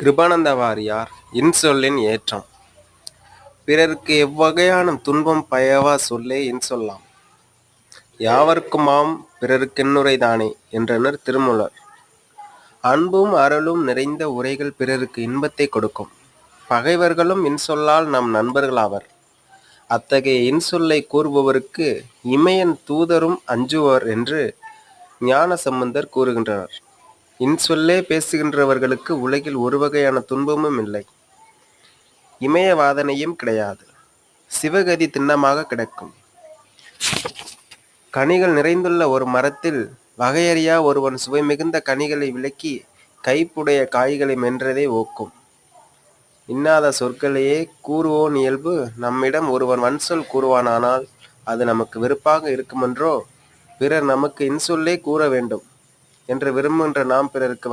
கிருபானந்த வாரியார் இன்சொல்லின் ஏற்றம். பிறர்க்கு எவ்வகையான துன்பம் பயவா சொல்லே இன்சொல்லாம். யாவர்க்குமாம் பிறர்க்கென்னுரைதானே என்றனர் திருமூலர். அன்பும் அருளும் நிறைந்த உரைகள் பிறருக்கு இன்பத்தை கொடுக்கும். பகைவர்களும் இன்சொல்லால் நம் நண்பர்களாவர். அத்தகைய இன்சொல்லை கூறுபவருக்கு இமையன் தூதரும் அஞ்சுவர் என்று ஞான சம்பந்தர் கூறுகின்றனர். இன்சொல்லே பேசுகின்றவர்களுக்கு உலகில் ஒரு வகையான துன்பமும் இல்லை. இமய வாதனையும் கிடையாது. சிவகதி திண்ணமாக கிடக்கும். கனிகள் நிறைந்துள்ள ஒரு மரத்தில் வகையறியா ஒருவன் சுவை மிகுந்த கனிகளை விலக்கி கைப்புடைய காய்களை மென்றதை ஒக்கும். இன்னாத சொற்களையே கூறுவோன் இயல்பு. நம்மிடம் ஒருவன் வன்சொல் கூறுவானானால் அது நமக்கு வெறுப்பாக இருக்குமென்றோ? பிறர் நமக்கு இன்சொல்லே கூற வேண்டும் என்று விரும்புகின்ற நாம் பிறருக்கு